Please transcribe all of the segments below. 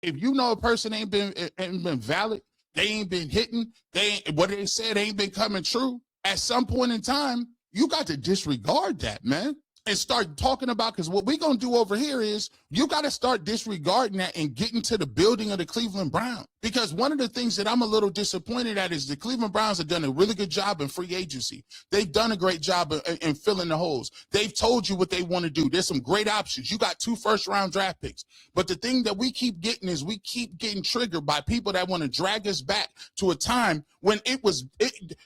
If you know a person ain't been valid, they ain't been hitting, what they said ain't been coming true, at some point in time, you got to disregard that, man, and start talking about, because what we're going to do over here is you got to start disregarding that and getting to the building of the Cleveland Browns. Because one of the things that I'm a little disappointed at is the Cleveland Browns have done a really good job in free agency. They've done a great job in filling the holes. They've told you what they want to do. There's some great options. You got 2 first-round draft picks. But the thing that we keep getting is we keep getting triggered by people that want to drag us back to a time when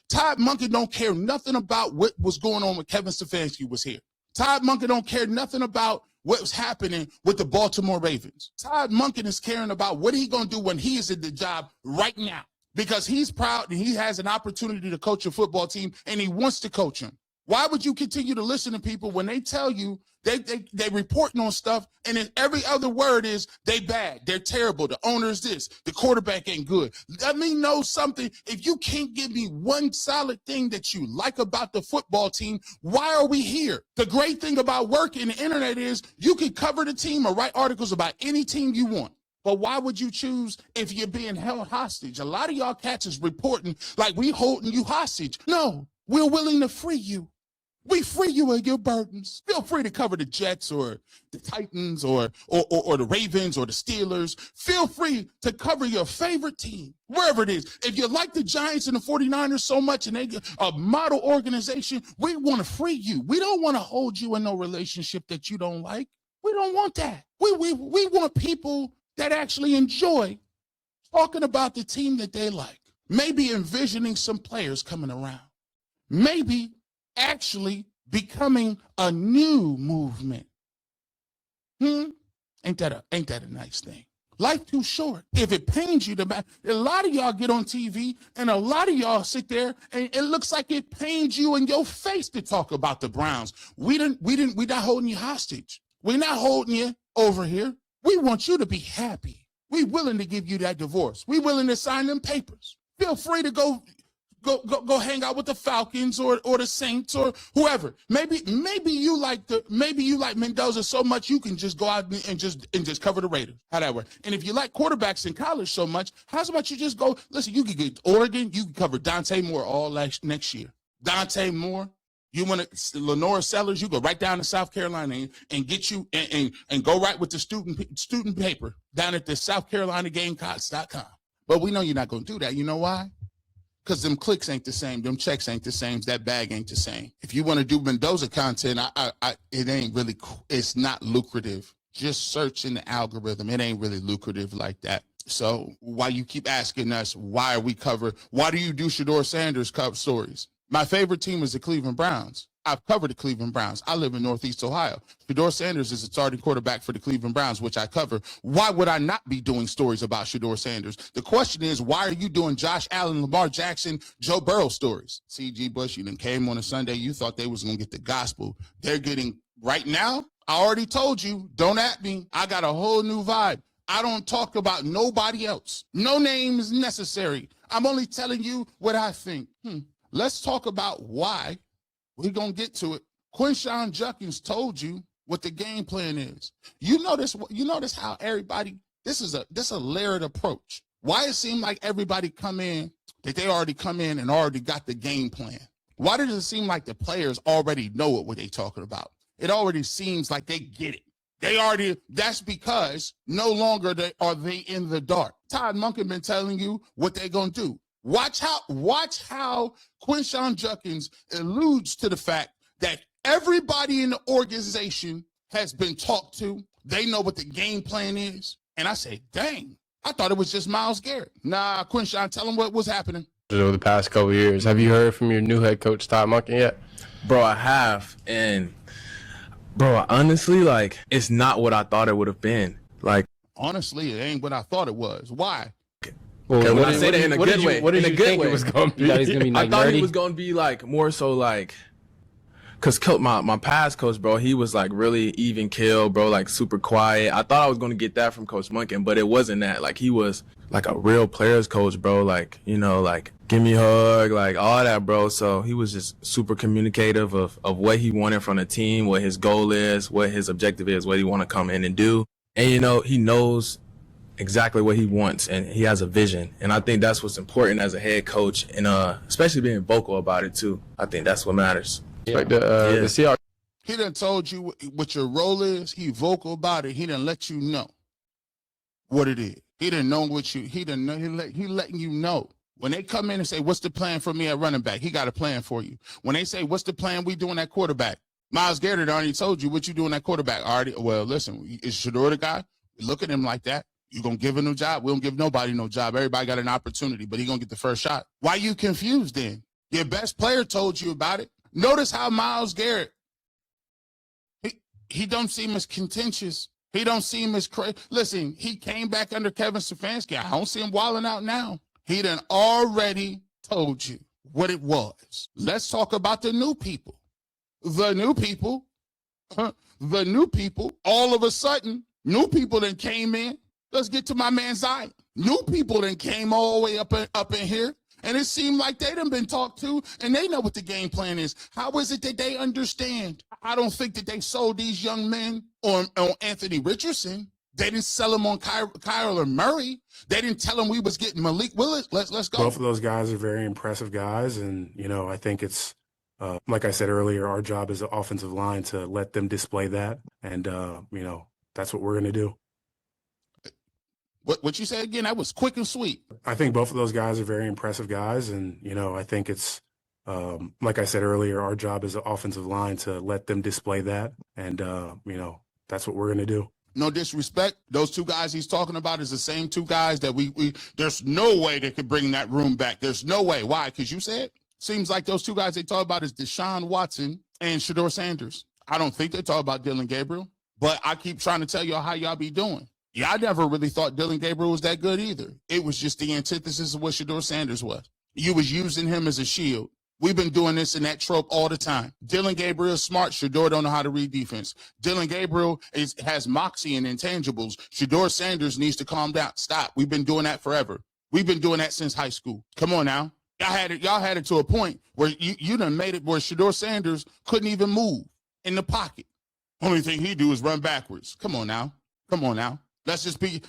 Todd Monken don't care nothing about what was going on when Kevin Stefanski was here. Todd Monken don't care nothing about what was happening with the Baltimore Ravens. Todd Monken is caring about what he's going to do when he is at the job right now, because he's proud and he has an opportunity to coach a football team and he wants to coach them. Why would you continue to listen to people when they tell you they reporting on stuff and then every other word is they bad, they're terrible, the owner is this, the quarterback ain't good? Let me know something. If you can't give me one solid thing that you like about the football team, why are we here? The great thing about work in the internet is you can cover the team or write articles about any team you want. But why would you choose if you're being held hostage? A lot of y'all cats is reporting like we holding you hostage. No, we're willing to free you. We free you of your burdens. Feel free to cover the Jets or the Titans or the Ravens or the Steelers. Feel free to cover your favorite team, wherever it is. If you like the Giants and the 49ers so much and they a model organization, we want to free you. We don't want to hold you in no relationship that you don't like. We don't want that. We want people that actually enjoy talking about the team that they like. Maybe envisioning some players coming around. Maybe actually becoming a new movement. Ain't that a nice thing? Life too short. If it pains you to, a lot of y'all get on TV and a lot of y'all sit there and it looks like it pains you in your face to talk about the Browns. We not holding you hostage. We're not holding you over here. We want you to be happy. We willing to give you that divorce. We willing to sign them papers. Feel free to go hang out with the Falcons or the Saints or whoever. Maybe you like Mendoza so much you can just go out and just cover the Raiders. How that work? And if you like quarterbacks in college so much, how's about you just go? Listen, you can get Oregon. You can cover Dante Moore all next year. Dante Moore. You want to Lenora Sellers? You go right down to South Carolina and get you and go right with the student paper down at the South Carolina Gamecocks.com. But we know you're not going to do that. You know why? Because them clicks ain't the same. Them checks ain't the same. That bag ain't the same. If you want to do Mendoza content, it ain't really, it's not lucrative. Just search in the algorithm. It ain't really lucrative like that. So why you keep asking us, why do you do Shedeur Sanders cover stories? My favorite team is the Cleveland Browns. I've covered the Cleveland Browns. I live in Northeast Ohio. Shedeur Sanders is a starting quarterback for the Cleveland Browns, which I cover. Why would I not be doing stories about Shedeur Sanders? The question is, why are you doing Josh Allen, Lamar Jackson, Joe Burrow stories? C.G. Bush, you done came on a Sunday. You thought they was going to get the gospel. They're getting, right now, I already told you, don't at me. I got a whole new vibe. I don't talk about nobody else. No names necessary. I'm only telling you what I think. Let's talk about why. We're going to get to it. Quinshon Judkins told you what the game plan is. You notice how everybody, this is a layered approach. Why it seem like everybody they already come in and already got the game plan? Why does it seem like the players already know what they're talking about? It already seems like they get it. That's because no longer are they in the dark. Todd Monken been telling you what they're going to do. Watch how Quinshon Judkins alludes to the fact that everybody in the organization has been talked to. They know what the game plan is. And I say, dang, I thought it was just Myles Garrett. Nah, Quinshon, tell them what was happening. Over the past couple of years, have you heard from your new head coach, Todd Monken, yet? Bro, I have. And, bro, honestly, it's not what I thought it would have been. Honestly, it ain't what I thought it was. Why? Well, when I say that in a good way, what did you think it was going to be? I thought he was going to be more so because my past coach, bro, he was really even keel, bro, super quiet. I thought I was going to get that from Coach Monken, but it wasn't that. He was a real players coach, bro, give me a hug, all that, bro. So he was just super communicative of what he wanted from the team, what his goal is, what his objective is, what he want to come in and do. And, he knows exactly what he wants, and he has a vision. And I think that's what's important as a head coach, and especially being vocal about it too. I think that's what matters. Like the Seahawks. He done told you what your role is. He vocal about it. He done let you know what it is. He didn't know what you. He didn't know. He letting you know. When they come in and say, "What's the plan for me at running back?" He got a plan for you. When they say, "What's the plan we doing at quarterback?" Myles Garrett already told you what you doing at quarterback. Already. Well, listen, is Shedeur the guy? Look at him like that. You gonna give him a job? We don't give nobody no job. Everybody got an opportunity, but he gonna get the first shot. Why you confused then? Your best player told you about it. Notice how Myles Garrett. He don't seem as contentious. He don't seem as crazy. Listen, he came back under Kevin Stefanski. I don't see him wilding out now. He done already told you what it was. Let's talk about the new people. The new people. The new people. All of a sudden, new people that came in. Let's get to my man Zion. New people that came all the way up in here. And it seemed like they done been talked to, and they know what the game plan is. How is it that they understand? I don't think that they sold these young men on Anthony Richardson. They didn't sell them on Kyler Murray. They didn't tell them we was getting Malik Willis. Let's go. Both of those guys are very impressive guys, and I think it's like I said earlier, our job as an offensive line to let them display that, and that's what we're gonna do. What you said again? That was quick and sweet. I think both of those guys are very impressive guys, and I think it's like I said earlier, our job as an offensive line to let them display that, and that's what we're gonna do. No disrespect, those two guys he's talking about is the same two guys that we there's no way they could bring that room back. There's no way. Why? Because you said seems like those two guys they talk about is Deshaun Watson and Shedeur Sanders. I don't think they talk about Dylan Gabriel, but I keep trying to tell y'all how y'all be doing. Yeah, I never really thought Dylan Gabriel was that good either. It was just the antithesis of what Shedeur Sanders was. You was using him as a shield. We've been doing this in that trope all the time. Dylan Gabriel is smart. Shedeur don't know how to read defense. Dylan Gabriel has moxie and intangibles. Shedeur Sanders needs to calm down. Stop. We've been doing that forever. We've been doing that since high school. Come on now. Y'all had it to a point where you done made it where Shedeur Sanders couldn't even move in the pocket. Only thing he do is run backwards. Come on now. Come on now. Let's just be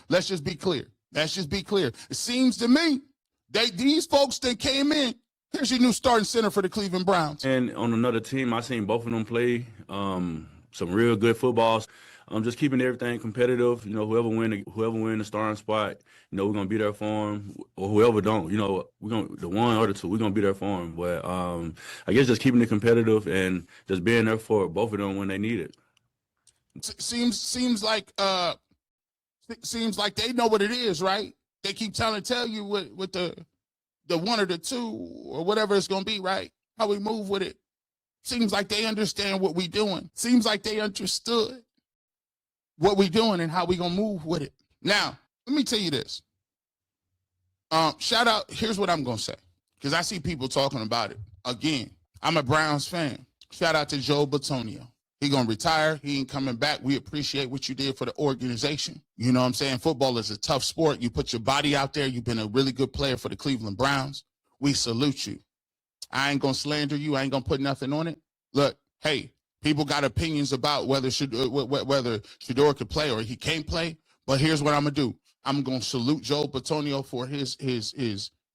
clear. Let's just be clear. It seems to me these folks that came in, here's your new starting center for the Cleveland Browns. And on another team, I seen both of them play some real good footballs. Just keeping everything competitive. Whoever win the starting spot, we're gonna be there for them. Or whoever don't, we're gonna the one or the two, we're gonna be there for them. But I guess just keeping it competitive and just being there for both of them when they need it. Seems like they know what it is, right? They keep tell you what the one or the two or whatever it's gonna be, right? How we move with it. Seems like they understand what we doing. Seems like they understood what we doing and how we gonna move with it. Now, let me tell you this. Shout out, here's what I'm gonna say, because I see people talking about it. Again, I'm a Browns fan. Shout out to Joe Batonio. He gonna retire. He ain't coming back. We appreciate what you did for the organization. You know what I'm saying? Football is a tough sport. You put your body out there. You've been a really good player for the Cleveland Browns. We salute you. I ain't gonna slander you. I ain't gonna put nothing on it. Look, hey, people got opinions about whether Shedeur could play or he can't play. But here's what I'm gonna do. I'm gonna salute Joe Batonio for his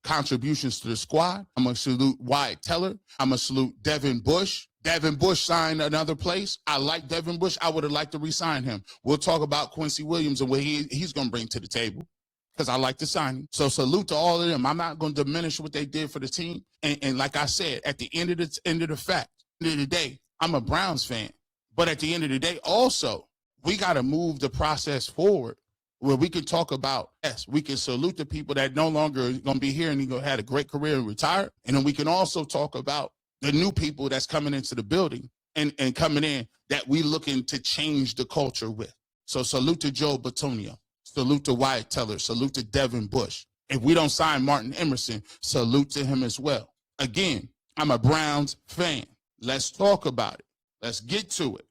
contributions to the squad. I'm gonna salute Wyatt Teller. I'm gonna salute Devin Bush. Devin Bush signed another place. I like Devin Bush. I would have liked to re-sign him. We'll talk about Quincy Williams and what he's going to bring to the table, because I like the signing. So salute to all of them. I'm not going to diminish what they did for the team. And like I said, at the end of the day, I'm a Browns fan. But at the end of the day, also, we got to move the process forward where we can talk about, yes, we can salute the people that no longer are going to be here and going to have a great career and retire. And then we can also talk about the new people that's coming into the building and coming in that we looking to change the culture with. So salute to Joe Batonio. Salute to Wyatt Teller. Salute to Devin Bush. If we don't sign Martin Emerson, salute to him as well. Again, I'm a Browns fan. Let's talk about it. Let's get to it.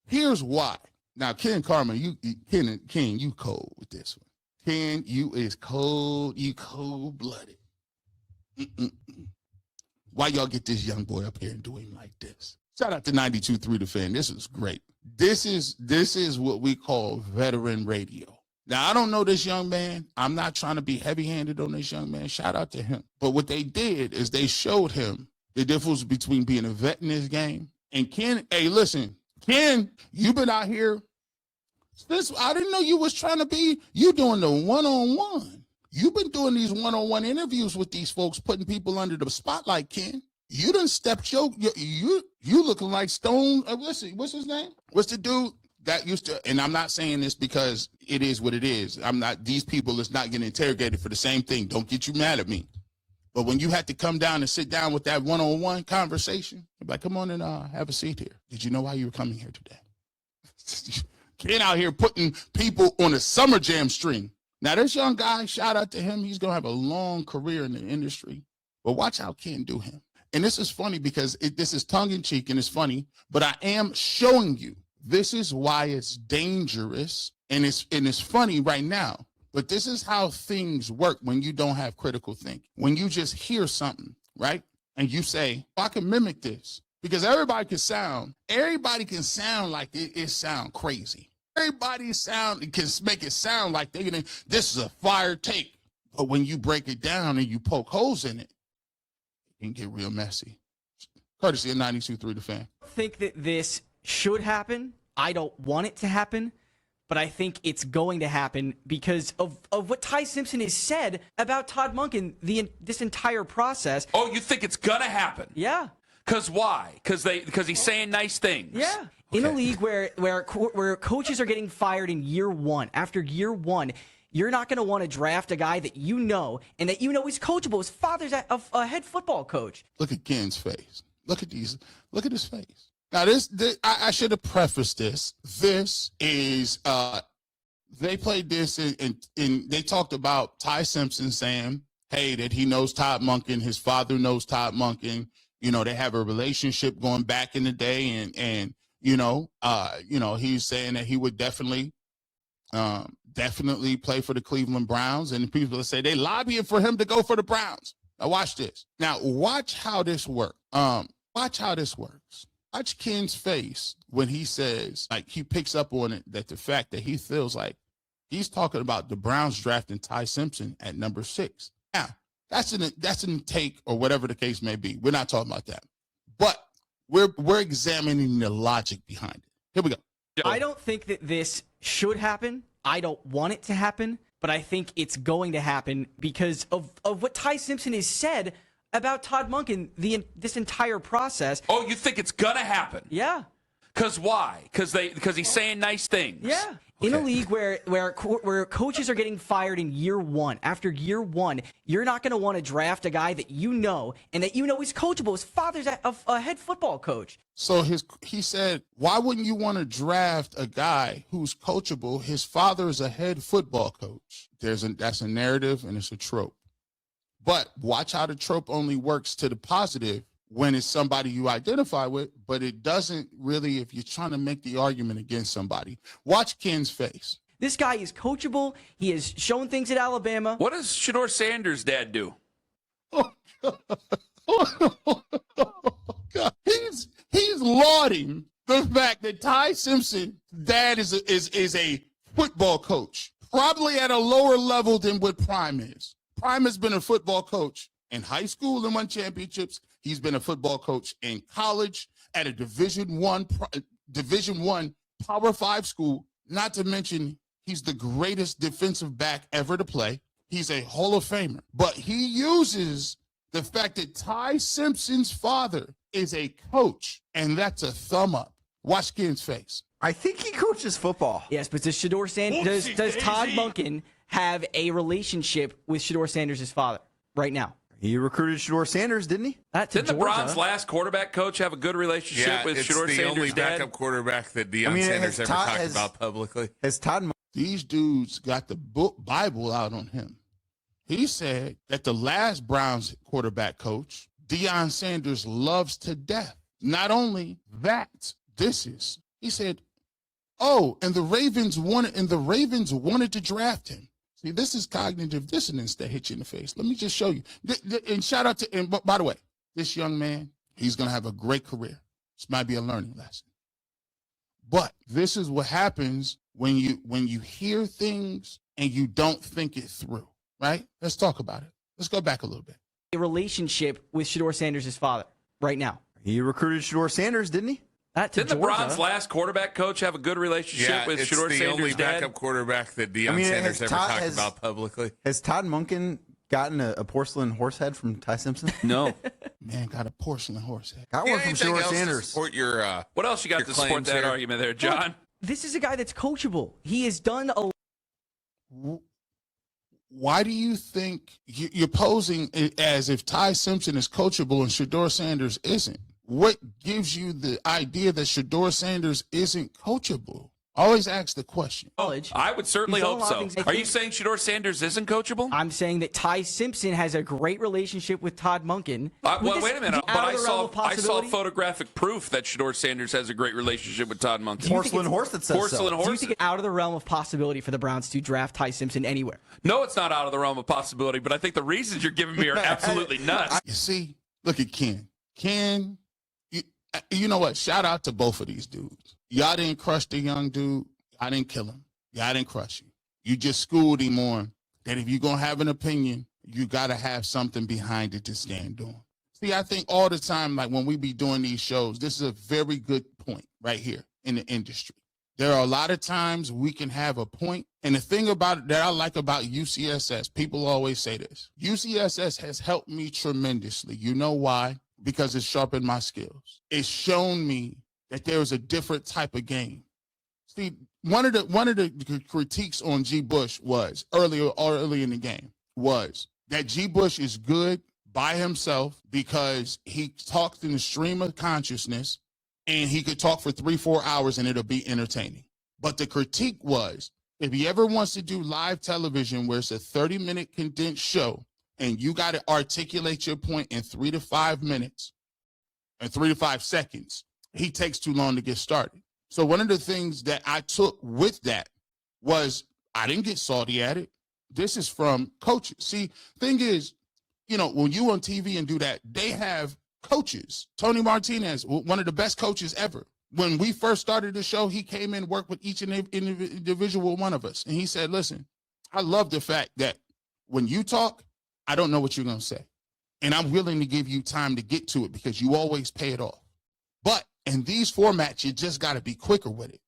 Here's why. Now, Ken Carmen, Ken, you cold with this one. Ken, you is cold. You cold-blooded. Why y'all get this young boy up here and do him like this? Shout out to 92.3 The Fan. This is great. This is what we call veteran radio. Now, I don't know this young man. I'm not trying to be heavy-handed on this young man. Shout out to him. But what they did is they showed him the difference between being a vet in this game and Ken. Hey, listen, Ken, you've been out here. I didn't know you was trying to be, you doing the one-on-one. You've been doing these one-on-one interviews with these folks, putting people under the spotlight, Ken. You done stepped you looking like Stone. Listen, what's his name? What's the dude that used to, and I'm not saying this because it is what it is. These people is not getting interrogated for the same thing. Don't get you mad at me. But when you had to come down and sit down with that one-on-one conversation, you're like, come on and have a seat here. Did you know why you were coming here today? Ken out here putting people on a summer jam string. Now, this young guy, shout out to him. He's going to have a long career in the industry. But watch how Ken do him. And this is funny because this is tongue-in-cheek and it's funny, but I am showing you this is why it's dangerous and it's funny right now. But this is how things work when you don't have critical thinking. When you just hear something, right? And you say, I can mimic this. Because everybody can sound like it sound crazy. Everybody can make it sound like this is a fire take. But when you break it down and you poke holes in it, it can get real messy. Courtesy of 92.3 The Fan. I think that this should happen. I don't want it to happen, but I think it's going to happen because of what Ty Simpson has said about Todd Monken this entire process. Oh, you think it's gonna happen? Yeah. Because why? Because he's saying nice things. Yeah. In a league where coaches are getting fired in year one, after year one, you're not going to want to draft a guy that you know and that you know is coachable. His father's a head football coach. Look at Ken's face. Look at his face. Now, I should have prefaced this. This is, they played this and they talked about Ty Simpson saying, hey, that he knows Todd Monken. His father knows Todd Monken. You know, they have a relationship going back in the day and he's saying that he would definitely play for the Cleveland Browns. And people say they lobbying for him to go for the Browns. Now watch this. Now watch how this works. Watch Ken's face when he says, like, he picks up on it, that the fact that he feels like he's talking about the Browns drafting Ty Simpson at number 6. Now, that's an take or whatever the case may be. We're not talking about that. But we're examining the logic behind it. Here we go. I don't think that this should happen. I don't want it to happen, but I think it's going to happen because of what Ty Simpson has said about Todd Monken this entire process. Oh, you think it's gonna happen? Yeah. Because why? Because he's saying nice things. Yeah. In a league where coaches are getting fired in year one, after year one, you're not going to want to draft a guy that you know and that you know is coachable. His father's a head football coach. So he said, why wouldn't you want to draft a guy who's coachable? His father is a head football coach. That's a narrative and it's a trope. But watch how the trope only works to the positive when it's somebody you identify with, but it doesn't really if you're trying to make the argument against somebody. Watch Ken's face. This guy is coachable. He has shown things at Alabama. What does Shedeur Sanders' dad do? Oh, God. He's lauding the fact that Ty Simpson's dad is a football coach, probably at a lower level than what Prime is. Prime has been a football coach in high school and won championships. He's been a football coach in college at a Division I Power 5 school. Not to mention, he's the greatest defensive back ever to play. He's a Hall of Famer. But he uses the fact that Ty Simpson's father is a coach, and that's a thumb up. Watch Ken's face. I think he coaches football. Yes, but does Todd Monken have a relationship with Shedeur Sanders' father right now? He recruited Shedeur Sanders, didn't he? Didn't the Browns' last quarterback coach have a good relationship with Shedeur Sanders' dad? Yeah, it's the only backup quarterback that Deion Sanders ever talked about publicly. Has Todd? These dudes got the Bible out on him. He said that the last Browns quarterback coach, Deion Sanders, loves to death. Not only that, he said, oh, and the Ravens wanted to draft him. See, this is cognitive dissonance that hit you in the face. Let me just show you. And shout out to, and by the way, this young man, he's going to have a great career. This might be a learning lesson. But this is what happens when you hear things and you don't think it through, right? Let's talk about it. Let's go back a little bit. A relationship with Shedeur Sanders' father right now. He recruited Shedeur Sanders, didn't he? Didn't the Browns' last quarterback coach have a good relationship with Shedeur Sanders' the only dad? backup quarterback that Deion Sanders ever talked about publicly. Has Todd Monken gotten a porcelain horse head from Ty Simpson? No. Man, got a porcelain horse head. Got one from Shedeur Sanders. Support your, what else you got to support that argument there, John? This is a guy that's coachable. He has done a. Why do you think you're posing it as if Ty Simpson is coachable and Shedeur Sanders isn't? What gives you the idea that Shedeur Sanders isn't coachable? Always ask the question. I would certainly hope so. Are you saying Shedeur Sanders isn't coachable? I'm saying that Ty Simpson has a great relationship with Todd Monken. Well, wait a minute. But I saw photographic proof that Shedeur Sanders has a great relationship with Todd Monken. Porcelain horse that says porcelain so. horse. Do you think it's out of the realm of possibility for the Browns to draft Ty Simpson anywhere? No, it's not out of the realm of possibility, but I think the reasons you're giving me are absolutely nuts. You see, look at Ken. Ken, you know what? Shout out to both of these dudes. Y'all didn't crush the young dude. I didn't kill him. Y'all didn't crush him. You just schooled him on that if you're going to have an opinion, you got to have something behind it to stand on. See, I think all the time, like when we be doing these shows, this is a very good point right here in the industry. There are a lot of times we can have a point. And the thing about it that I like about UCSS, people always say this. UCSS has helped me tremendously. You know why? Because it's sharpened my skills. It's shown me that there is a different type of game. See, one of the critiques on G. Bush was early in the game was that G. Bush is good by himself because he talks in the stream of consciousness and he could talk for 3-4 hours and it'll be entertaining. But the critique was if he ever wants to do live television where it's a 30-minute condensed show and you got to articulate your point in 3 to 5 minutes and 3 to 5 seconds, he takes too long to get started. So one of the things that I took with that was I didn't get salty at it. This is from coaches. See, thing is, you know, when you on TV and do that, they have coaches. Tony Martinez, one of the best coaches ever. When we first started the show, he came in and worked with each and every individual one of us. And he said, listen, I love the fact that when you talk, I don't know what you're going to say. And I'm willing to give you time to get to it because you always pay it off. But in these formats, you just got to be quicker with it.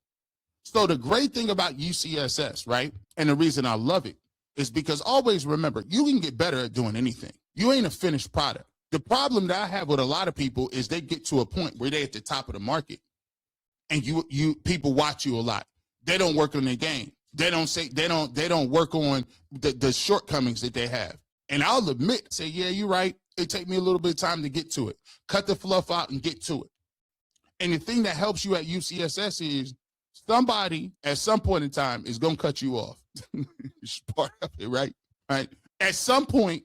So the great thing about UCSS, right, and the reason I love it is because always remember, you can get better at doing anything. You ain't a finished product. The problem that I have with a lot of people is they get to a point where they're at the top of the market and you people watch you a lot. They don't work on their game. They don't work on the shortcomings that they have. And I'll admit, say, yeah, you're right. It take me a little bit of time to get to it. Cut the fluff out and get to it. And the thing that helps you at UCSS is somebody at some point in time is going to cut you off. It's part of it, right? Right. At some point,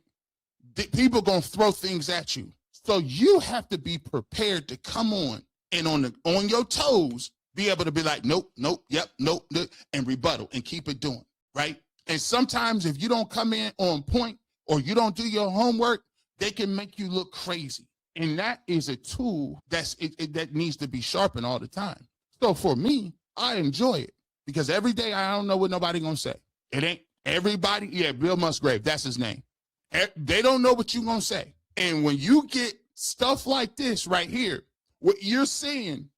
people are going to throw things at you. So you have to be prepared to come on and on your toes, be able to be like, nope, yep, nope, and rebuttal and keep it doing, right? And sometimes if you don't come in on point or you don't do your homework, they can make you look crazy. And that is a tool that needs to be sharpened all the time. So for me, I enjoy it because every day I don't know what nobody gonna say. It ain't everybody. Yeah, Bill Musgrave, that's his name. They don't know what you gonna say. And when you get stuff like this right here, what you're seeing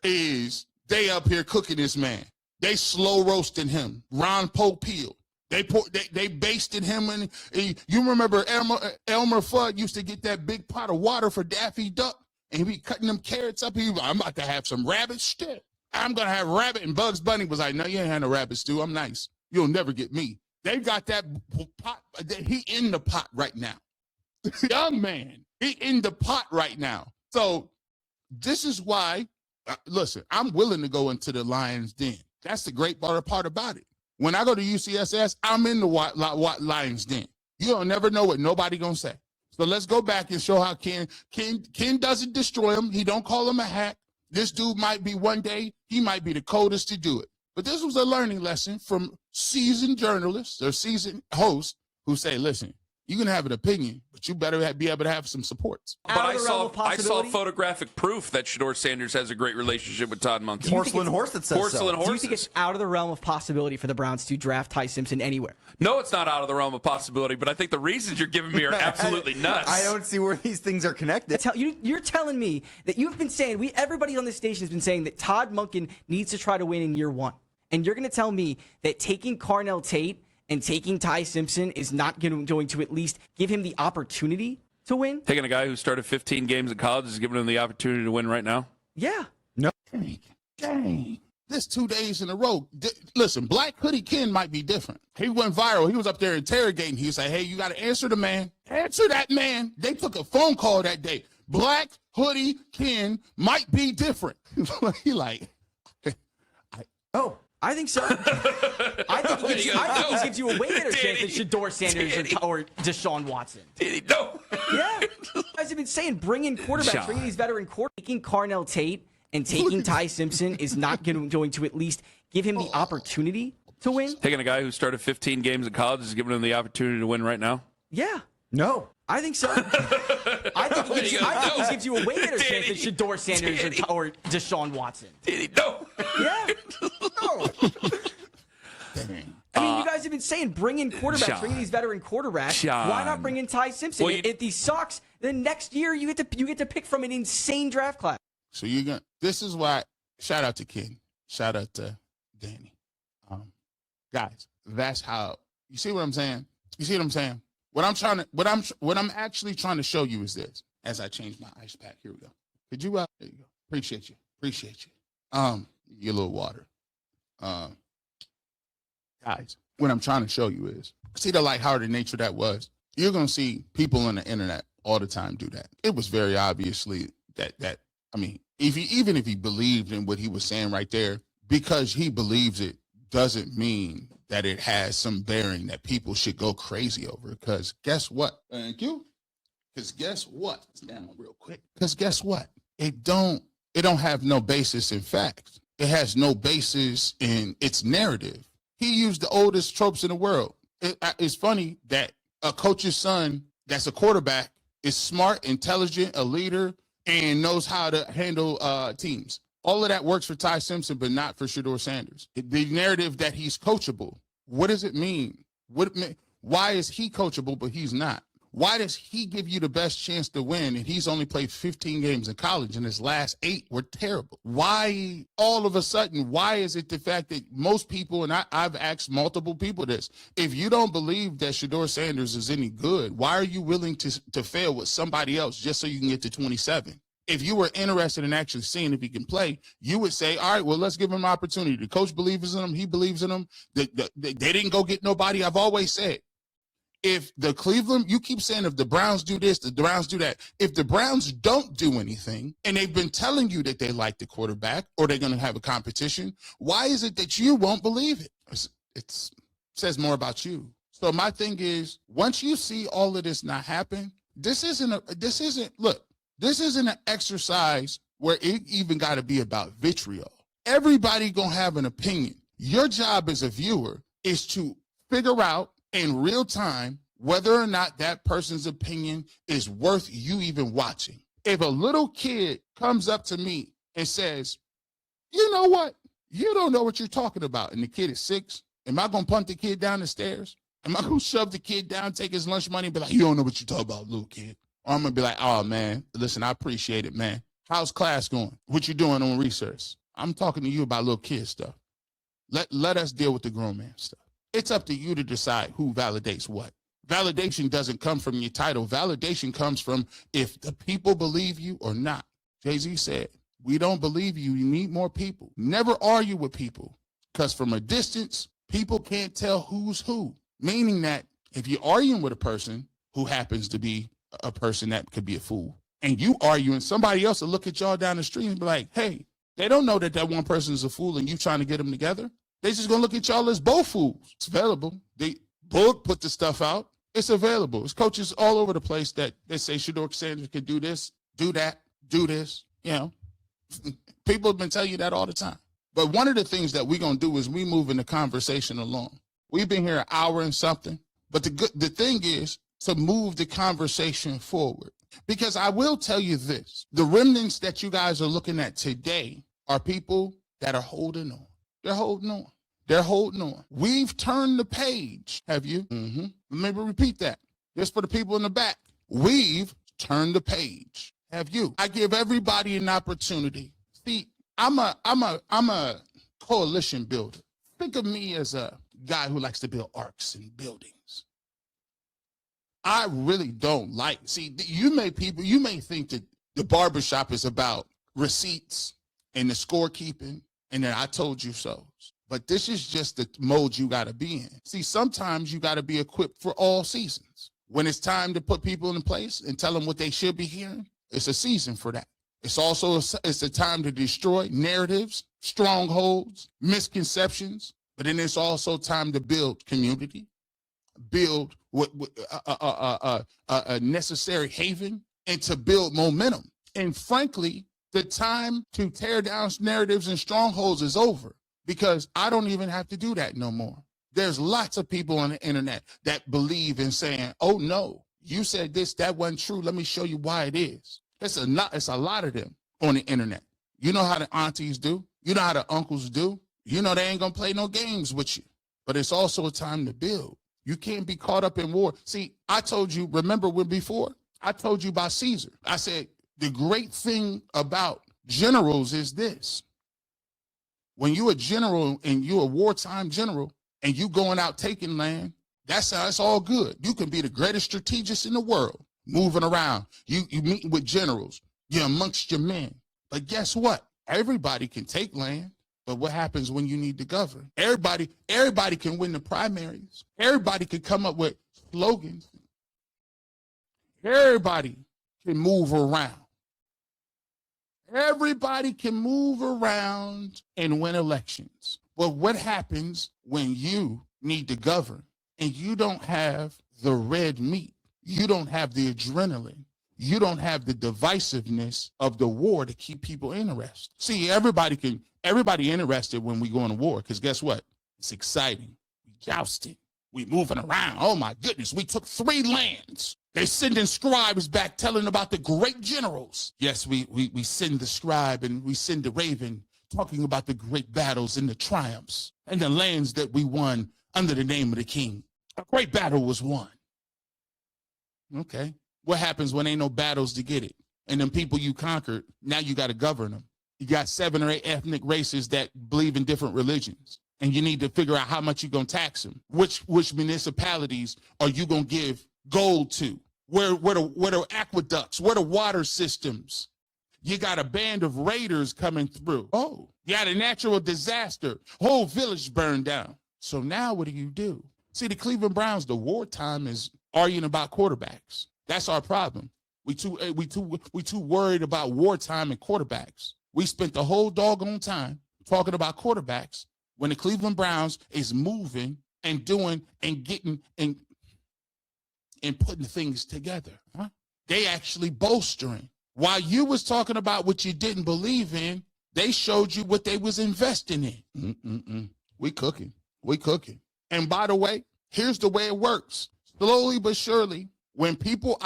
is they up here cooking this man. They slow roasting him. Ron Popeil. They basted him, and you remember Elmer Fudd used to get that big pot of water for Daffy Duck, and he'd be cutting them carrots up. I'm about to have some rabbit stew. I'm gonna have rabbit, and Bugs Bunny was like, "No, you ain't had no rabbit stew. I'm nice. You'll never get me." They got that pot. He in the pot right now. Young man, he in the pot right now. So this is why. Listen, I'm willing to go into the lion's den. That's the great part about it. When I go to UCSS, I'm in the lion's den. You don't never know what nobody gonna say. So let's go back and show how Ken doesn't destroy him. He don't call him a hack. This dude might be one day, he might be the coldest to do it. But this was a learning lesson from seasoned journalists or seasoned hosts who say, listen, You can have an opinion, but you better be able to have some supports. But I saw photographic proof that Shedeur Sanders has a great relationship with Todd Monken. Porcelain horse that says Porcelain so. horses. Do you think it's out of the realm of possibility for the Browns to draft Ty Simpson anywhere? No, it's not out of the realm of possibility, but I think the reasons you're giving me are absolutely nuts. I don't see where these things are connected. You're telling me that you've been saying, everybody on this station has been saying that Todd Monken needs to try to win in year one. And you're going to tell me that taking Carnell Tate and taking Ty Simpson is not going to at least give him the opportunity to win? Taking a guy who started 15 games in college is giving him the opportunity to win right now? Yeah. No. Dang. This 2 days in a row. Listen, Black Hoodie Ken might be different. He went viral. He was up there interrogating. He said, hey, you got to answer the man. Answer that man. They took a phone call that day. Black Hoodie Ken might be different. He like, I think so. I think he gives you a way better chance than Shedeur Sanders or Deshaun Watson. No. Yeah. You guys have been saying bring in quarterbacks, bring in these veteran quarterbacks. Taking Carnell Tate and taking Ty Simpson is not going to at least give him the opportunity to win? Taking a guy who started 15 games in college is giving him the opportunity to win right now? Yeah. No. I think so. I think he gives you a way better chance than Shedeur Sanders or Deshaun Watson. No. Yeah. No. I mean, you guys have been saying bring in quarterbacks, bring in these veteran quarterbacks. Why not bring in Ty Simpson? Well, if he sucks, then next year you get to pick from an insane draft class. so you're going to, this is why, shout out to Ken. Shout out to Danny. Guys, that's how, you see what I'm saying? You see what I'm saying? What I'm actually trying to show you is this. As I change my ice pack, here we go. Could you, there you go. Appreciate you. Your little water. Guys, what I'm trying to show you is, see the lighthearted nature that was. You're going to see people on the internet all the time do that. It was very obviously that I mean, even if he believed in what he was saying right there, because he believes it doesn't mean that it has some bearing that people should go crazy over. Because guess what? Thank you. Because guess what? Down real quick. Because guess what? It don't have no basis in fact. It has no basis in its narrative. He used the oldest tropes in the world. It's funny that a coach's son that's a quarterback is smart, intelligent, a leader, and knows how to handle teams. All of that works for Ty Simpson, but not for Shedeur Sanders. The narrative that he's coachable, what does it mean? Why is he coachable, but he's not? Why does he give you the best chance to win, and he's only played 15 games in college, and his last 8 were terrible? Why, all of a sudden, why is it the fact that most people, and I've asked multiple people this, if you don't believe that Shedeur Sanders is any good, why are you willing to fail with somebody else just so you can get to 27? If you were interested in actually seeing if he can play, you would say, all right, well, let's give him an opportunity. The coach believes in him. He believes in him. They didn't go get nobody. I've always said, if the Cleveland, you keep saying if the Browns do this, the Browns do that. If the Browns don't do anything, and they've been telling you that they like the quarterback or they're going to have a competition, why is it that you won't believe it? It says more about you. So my thing is, once you see all of this not happen, this isn't an exercise where it even got to be about vitriol. Everybody gonna have an opinion. Your job as a viewer is to figure out in real time whether or not that person's opinion is worth you even watching. If a little kid comes up to me and says, you know what? You don't know what you're talking about, and the kid is 6, am I gonna punt the kid down the stairs? Am I gonna shove the kid down, take his lunch money, and be like, you don't know what you're talking about, little kid? Or I'm going to be like, oh, man, listen, I appreciate it, man. How's class going? What you doing on research? I'm talking to you about little kid stuff. Let us deal with the grown man stuff. It's up to you to decide who validates what. Validation doesn't come from your title. Validation comes from if the people believe you or not. Jay-Z said, we don't believe you. You need more people. Never argue with people, because from a distance, people can't tell who's who. Meaning that if you're arguing with a person who happens to be a person that could be a fool, and you arguing, somebody else will look at y'all down the street and be like, hey, they don't know that one person is a fool and you trying to get them together. They just gonna look at y'all as both fools. It's available. The book put the stuff out. It's available. There's coaches all over the place that they say Shedeur Sanders can do this, do that, do this. You know, people have been telling you that all the time. But one of the things that we're gonna do is we moving the conversation along. We've been here an hour and something, but the thing is, to move the conversation forward. Because I will tell you this, the remnants that you guys are looking at today are people that are holding on. They're holding on. They're holding on. We've turned the page, have you? Let me repeat that. Just for the people in the back. We've turned the page, have you? I give everybody an opportunity. See, I'm a coalition builder. Think of me as a guy who likes to build arcs and buildings. I really don't like, see, you may think that the barbershop is about receipts and the scorekeeping and then I told you so. But this is just the mode you got to be in. See, sometimes you got to be equipped for all seasons. When it's time to put people in place and tell them what they should be hearing, it's a season for that. It's also it's a time to destroy narratives, strongholds, misconceptions, but then it's also time to build community, build a necessary haven, and to build momentum. And frankly, the time to tear down narratives and strongholds is over because I don't even have to do that no more. There's lots of people on the internet that believe in saying, oh no, you said this, that wasn't true. Let me show you why it is. It's a lot of them on the internet. You know how the aunties do. You know how the uncles do. You know they ain't gonna play no games with you. But it's also a time to build. You can't be caught up in war. See, I told you, remember when before? I told you about Caesar. I said, the great thing about generals is this. When you're a general and you're a wartime general and you going out taking land, that's all good. You can be the greatest strategist in the world, moving around. You meeting with generals. You're amongst your men. But guess what? Everybody can take land. But what happens when you need to govern? Everybody can win the primaries. Everybody can come up with slogans. Everybody can move around. Everybody can move around and win elections. But what happens when you need to govern and you don't have the red meat? You don't have the adrenaline. You don't have the divisiveness of the war to keep people interested. See, everybody interested when we go into war, because guess what? It's exciting. We jousting. We moving around. Oh my goodness, we took 3 lands. They sending scribes back telling about the great generals. Yes, we send the scribe and we send the raven talking about the great battles and the triumphs and the lands that we won under the name of the king. A great battle was won. Okay. What happens when ain't no battles to get it? And then people you conquered, now you got to govern them. You got 7 or 8 ethnic races that believe in different religions. And you need to figure out how much you're going to tax them. Which municipalities are you going to give gold to? Where the aqueducts? Where the water systems? You got a band of raiders coming through. Oh, you had a natural disaster. Whole village burned down. So now what do? See, the Cleveland Browns, the wartime is arguing about quarterbacks. That's our problem. We too worried about wartime and quarterbacks. We spent the whole doggone time talking about quarterbacks when the Cleveland Browns is moving and doing and getting and putting things together. Huh? They actually bolstering. While you was talking about what you didn't believe in, they showed you what they was investing in. We cooking. And by the way, here's the way it works. Slowly but surely, when people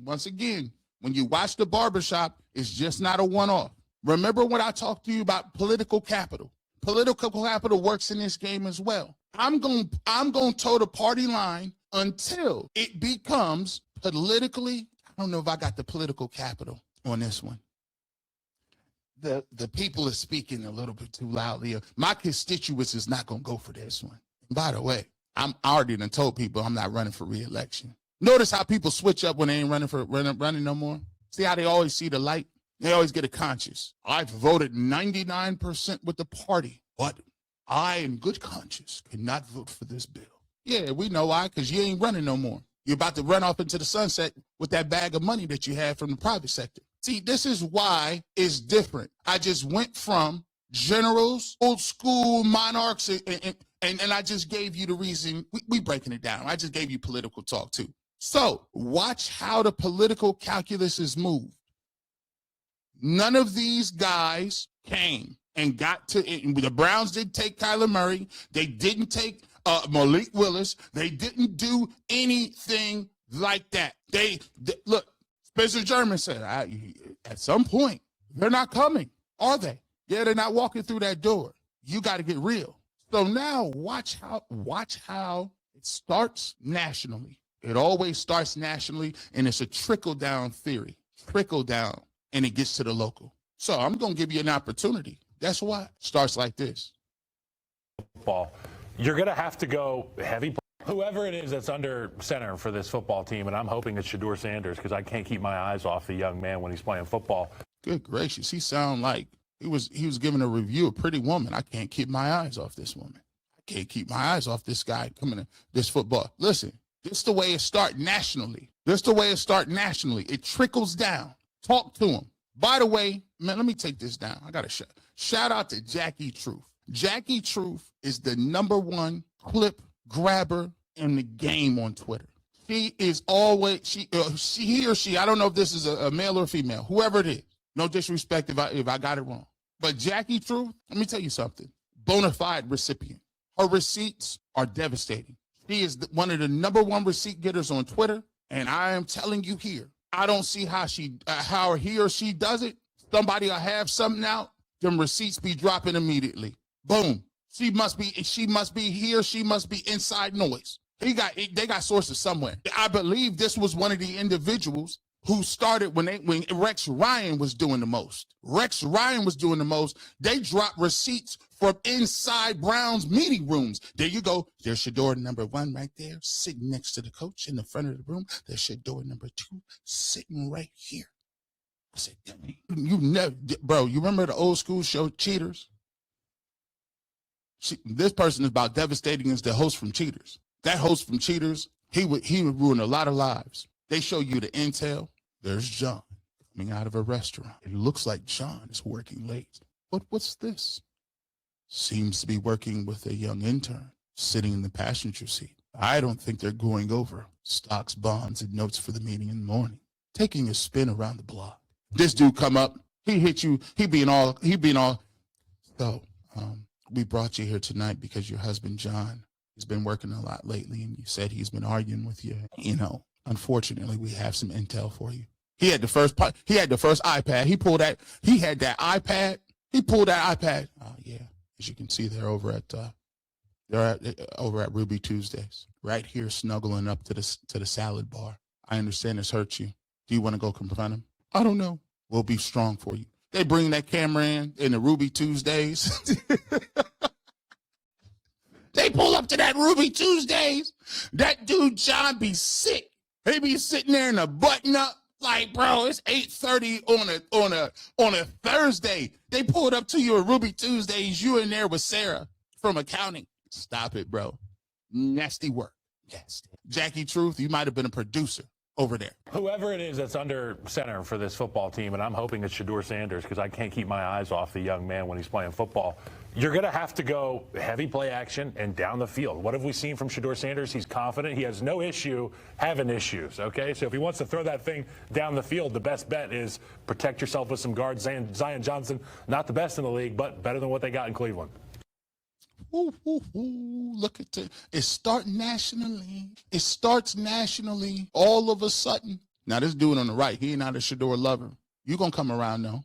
once again, when you watch the barbershop, it's just not a one-off. Remember when I talked to you about political capital? Political capital works in this game as well. I'm going to toe the party line until it becomes politically. I don't know if I got the political capital on this one. The people are speaking a little bit too loudly. My constituents is not going to go for this one. And by the way, I already done told people I'm not running for re-election. Notice how people switch up when they ain't running no more. See how they always see the light? They always get a conscience. I've voted 99% with the party, but I, in good conscience, cannot vote for this bill. Yeah, we know why, because you ain't running no more. You're about to run off into the sunset with that bag of money that you had from the private sector. See, this is why it's different. I just went from generals, old school monarchs, and I just gave you the reason. We breaking it down. I just gave you political talk, too. So watch how the political calculus is moved. None of these guys came and got to it. The Browns didn't take Kyler Murray. They didn't take Malik Willis. They didn't do anything like that. They look, Spencer German said, at some point, they're not coming, are they? Yeah, they're not walking through that door. You got to get real. So now watch how it starts nationally. It always starts nationally, and it's a trickle-down theory. Trickle down, and it gets to the local. So I'm going to give you an opportunity. That's why. Starts like this. Football. You're going to have to go heavy. Whoever it is that's under center for this football team, and I'm hoping it's Shedeur Sanders because I can't keep my eyes off the young man when he's playing football. Good gracious. He sound like he was giving a review of Pretty Woman. I can't keep my eyes off this woman. I can't keep my eyes off this guy coming to this football. Listen, this is the way it starts nationally. This is the way it starts nationally. It trickles down. Talk to him. By the way, man, let me take this down. I got to shout out to Jackie Truth. Jackie Truth is the #1 clip grabber in the game on Twitter. She is always, he or she, I don't know if this is a male or female, whoever it is. No disrespect if I got it wrong. But Jackie Truth, let me tell you something. Bona fide recipient. Her receipts are devastating. She is one of the #1 receipt getters on Twitter. And I am telling you here, I don't see how how he or she does it. Somebody will have something out. Them receipts be dropping immediately. Boom. She must be here. She must be inside noise. They got sources somewhere. I believe this was one of the individuals who started when Rex Ryan was doing the most. Rex Ryan was doing the most. They dropped receipts from inside Brown's meeting rooms. There you go. There's Shedeur #1 right there, sitting next to the coach in the front of the room. There's Shedeur #2 sitting right here. I said, you never, bro, you remember the old school show Cheaters? This person is about devastating as the host from Cheaters. That host from Cheaters, he would ruin a lot of lives. They show you the intel. There's John coming out of a restaurant. It looks like John is working late. But what's this? Seems to be working with a young intern sitting in the passenger seat. I don't think they're going over stocks, bonds, and notes for the meeting in the morning. Taking a spin around the block. This dude come up. He hit you. He being all. So, we brought you here tonight because your husband, John, has been working a lot lately, and you said he's been arguing with you. You know, unfortunately, we have some intel for you. He had the first iPad. He had that iPad. He pulled that iPad. Oh, yeah. As you can see, they're over at Ruby Tuesdays, right here, snuggling up to the salad bar. I understand this hurts you. Do you want to go confront him? I don't know. We'll be strong for you. They bring that camera in the Ruby Tuesdays. They pull up to that Ruby Tuesdays. That dude, John, be sick. He be sitting there in a button up. Like, bro, it's 8:30 on a Thursday. They pulled up to you at Ruby Tuesdays. You in there with Sarah from accounting. Stop it, bro. Nasty work. Yes. Jackie Truth, you might have been a producer over there. Whoever it is that's under center for this football team, and I'm hoping it's Shedeur Sanders because I can't keep my eyes off the young man when he's playing football. You're going to have to go heavy play action and down the field. What have we seen from Shedeur Sanders? He's confident. He has no issue having issues, okay? So if he wants to throw that thing down the field, the best bet is protect yourself with some guards. Zion Johnson, not the best in the league, but better than what they got in Cleveland. Look at it. It starts nationally. It starts nationally all of a sudden. Now, this dude on the right, he ain't not a Shedeur lover. You going to come around, though.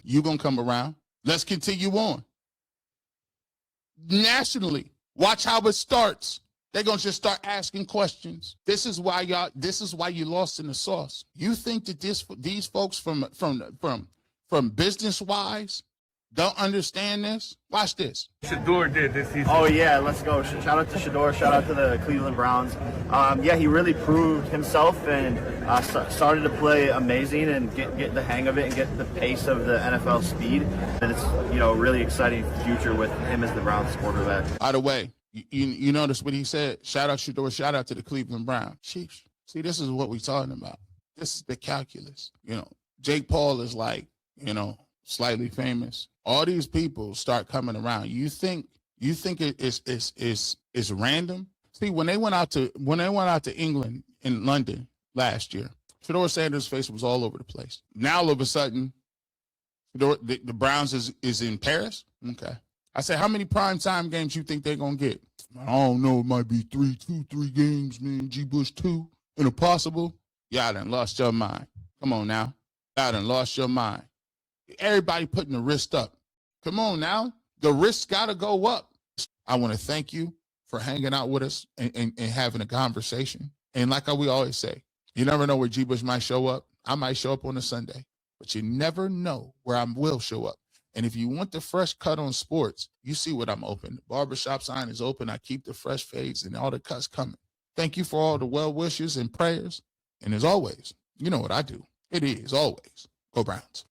You going to come around. Let's continue on. Nationally, watch how it starts. They're going to just start asking questions. This is why you lost in the sauce. You think that these folks from business-wise don't understand this? Watch this. Shedeur did this season. Oh, yeah, let's go. Shout out to Shedeur. Shout out to the Cleveland Browns. Yeah, he really proved himself and started to play amazing and get the hang of it and get the pace of the NFL speed. And it's, a really exciting future with him as the Browns quarterback. By the way, you notice what he said? Shout out Shedeur. Shout out to the Cleveland Browns. Sheesh. See, this is what we're talking about. This is the calculus. Jake Paul is like, slightly famous. All these people start coming around. You think it's random? See, when they went out to England in London last year, Shedeur Sanders' face was all over the place. Now all of a sudden, the Browns is in Paris. Okay, I said, how many primetime games you think they're gonna get? I don't know. It might be three games, man. G. Bush 2. Unapologetic, y'all done lost your mind. Come on now. Y'all done lost your mind. Everybody putting the wrist up. Come on now. The wrist got to go up. I want to thank you for hanging out with us and having a conversation. And like we always say, you never know where G. Bush might show up. I might show up on a Sunday, but you never know where I will show up. And if you want the fresh cut on sports, you see what I'm open. The barbershop sign is open. I keep the fresh fades and all the cuts coming. Thank you for all the well wishes and prayers. And as always, you know what I do. It is always go Browns.